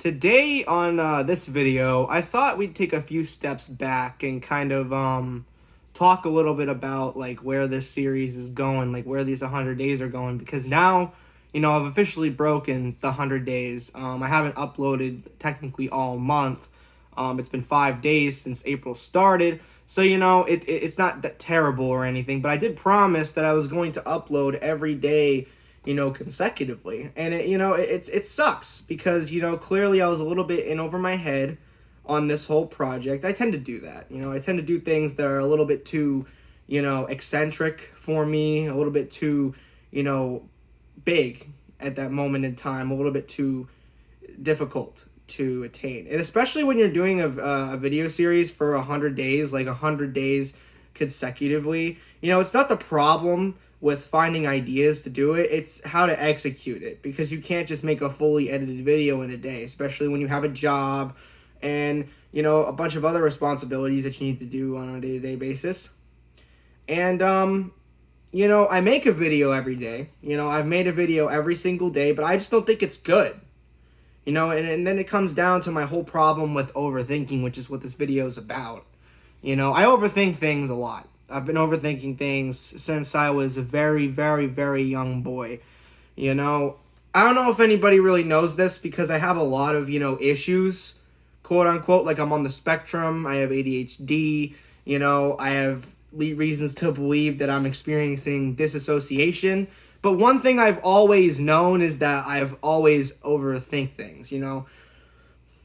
Today on this video, I thought we'd take a few steps back and kind of talk a little bit about like where this series is going, like where these 100 days are going, because now, I've officially broken the 100 days. I haven't uploaded technically all month. It's been 5 days since April started. So, it's not that terrible or anything, but I did promise that I was going to upload every day, consecutively. And it sucks because, clearly I was a little bit in over my head on this whole project. I tend to do that. I tend to do things that are a little bit too, eccentric for me, a little bit too, big at that moment in time, a little bit too difficult to attain. And especially when you're doing a video series for 100 days, like 100 days consecutively, it's not the problem with finding ideas to do it, it's how to execute it, because you can't just make a fully edited video in a day, especially when you have a job and a bunch of other responsibilities that you need to do on a day-to-day basis. And I make a video every day. I've made a video every single day, but I just don't think it's good. And then it comes down to my whole problem with overthinking, which is what this video is about. I overthink things a lot. I've been overthinking things since I was a very, very, very young boy. I don't know if anybody really knows this because I have a lot of, issues, quote unquote, like I'm on the spectrum. I have ADHD. I have reasons to believe that I'm experiencing disassociation. But one thing I've always known is that I've always overthink things,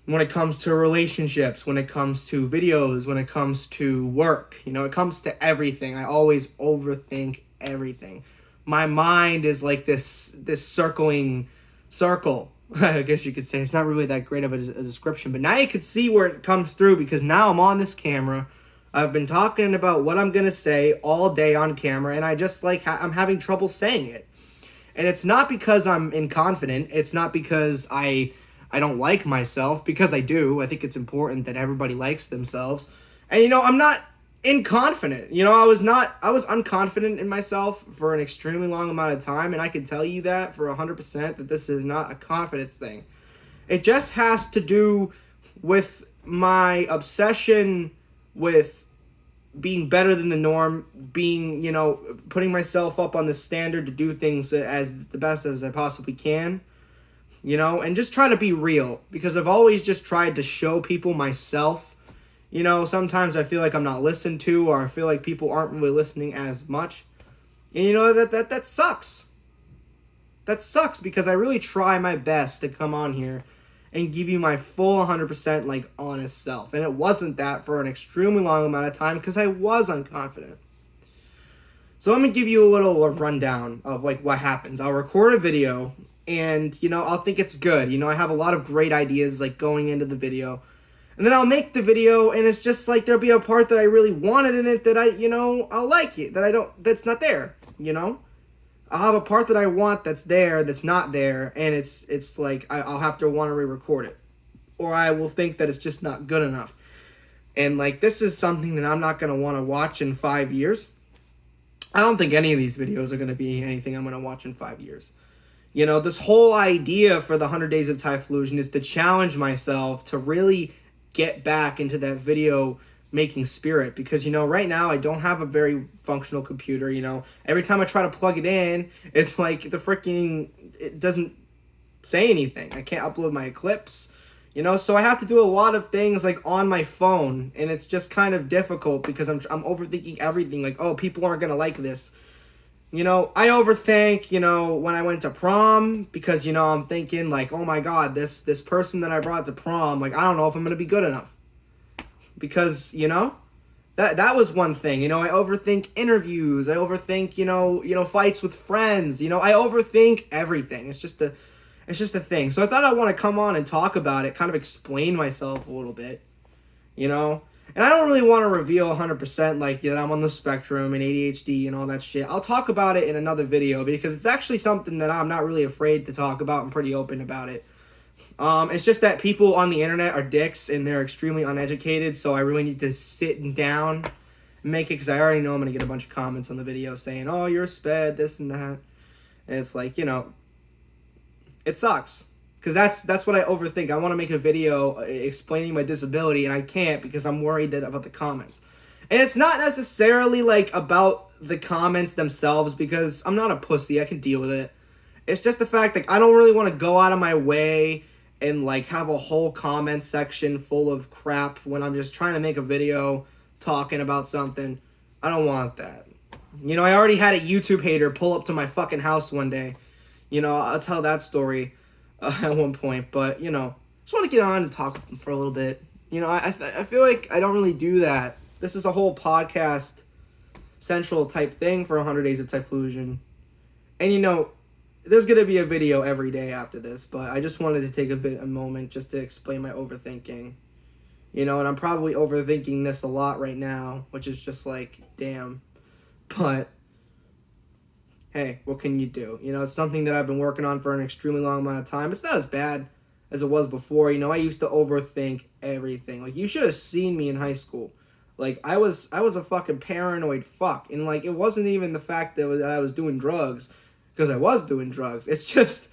when it comes to relationships, when it comes to videos, when it comes to work, it comes to everything. I always overthink everything. My mind is like this circling circle, I guess you could say. It's not really that great of a description, but now you could see where it comes through because now I'm on this camera. I've been talking about what I'm going to say all day on camera, and I just I'm having trouble saying it. And it's not because I'm inconfident. It's not because I don't like myself, because I do. I think it's important that everybody likes themselves. And, I'm not inconfident. I was unconfident in myself for an extremely long amount of time, and I can tell you that for 100% that this is not a confidence thing. It just has to do with my obsession with being better than the norm, being, putting myself up on the standard to do things as the best as I possibly can, and just try to be real, because I've always just tried to show people myself. Sometimes I feel like I'm not listened to, or I feel like people aren't really listening as much. And that sucks. That sucks because I really try my best to come on here and give you my full 100% honest self. And it wasn't that for an extremely long amount of time because I was unconfident. So let me give you a little rundown of what happens. I'll record a video and, I'll think it's good. I have a lot of great ideas going into the video. And then I'll make the video and it's just there'll be a part that I really wanted in it that I'll like it, that's not there, I'll have a part that I want that's there, that's not there, and it's I'll have to want to re-record it. Or I will think that it's just not good enough. And this is something that I'm not going to want to watch in 5 years. I don't think any of these videos are going to be anything I'm going to watch in 5 years. This whole idea for the 100 Days of Typhlosion is to challenge myself to really get back into that video making spirit, because right now I don't have a very functional computer. Every time I try to plug it in, it's it doesn't say anything. I can't upload my clips, so I have to do a lot of things on my phone, and it's just kind of difficult because I'm overthinking everything. Oh, people aren't gonna like this. I overthink, when I went to prom, because I'm thinking oh my god, this person that I brought to prom, I don't know if I'm gonna be good enough. Because, that was one thing. I overthink interviews. I overthink, fights with friends. I overthink everything. It's just a thing. So I thought I'd want to come on and talk about it, kind of explain myself a little bit, And I don't really want to reveal 100% that I'm on the spectrum and ADHD and all that shit. I'll talk about it in another video because it's actually something that I'm not really afraid to talk about. I'm pretty open about it. It's just that people on the internet are dicks and they're extremely uneducated, so I really need to sit down and make it, because I already know I'm going to get a bunch of comments on the video saying, oh, you're a sped, this and that. And it's it sucks. because that's what I overthink. I want to make a video explaining my disability, and I can't because I'm worried that about the comments. And it's not necessarily like about the comments themselves, because I'm not a pussy. I can deal with it. It's just the fact that I don't really want to go out of my way and like have a whole comment section full of crap when I'm just trying to make a video talking about something. I don't want that. You know, I already had a YouTube hater pull up to my fucking house one day. You know, I'll tell that story at one point. But, you know, just want to get on and talk for a little bit. You know, I feel like I don't really do that. This is a whole podcast central type thing for 100 Days of Typhlosion. And, you know, there's going to be a video every day after this. But I just wanted to take a moment just to explain my overthinking. You know, and I'm probably overthinking this a lot right now, which is just like, damn. But, hey, what can you do? You know, it's something that I've been working on for an extremely long amount of time. It's not as bad as it was before. You know, I used to overthink everything. Like, you should have seen me in high school. Like, I was a fucking paranoid fuck. And, like, it wasn't even the fact that I was doing drugs, because I was doing drugs. It's just,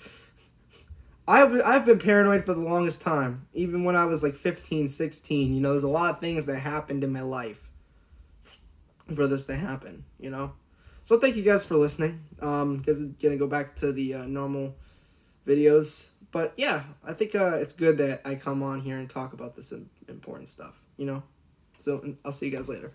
I've been paranoid for the longest time. Even when I was, like, 15, 16. You know, there's a lot of things that happened in my life for this to happen, you know? So thank you guys for listening. Because I'm going to go back to the normal videos. But, yeah, I think it's good that I come on here and talk about this important stuff, you know? So I'll see you guys later.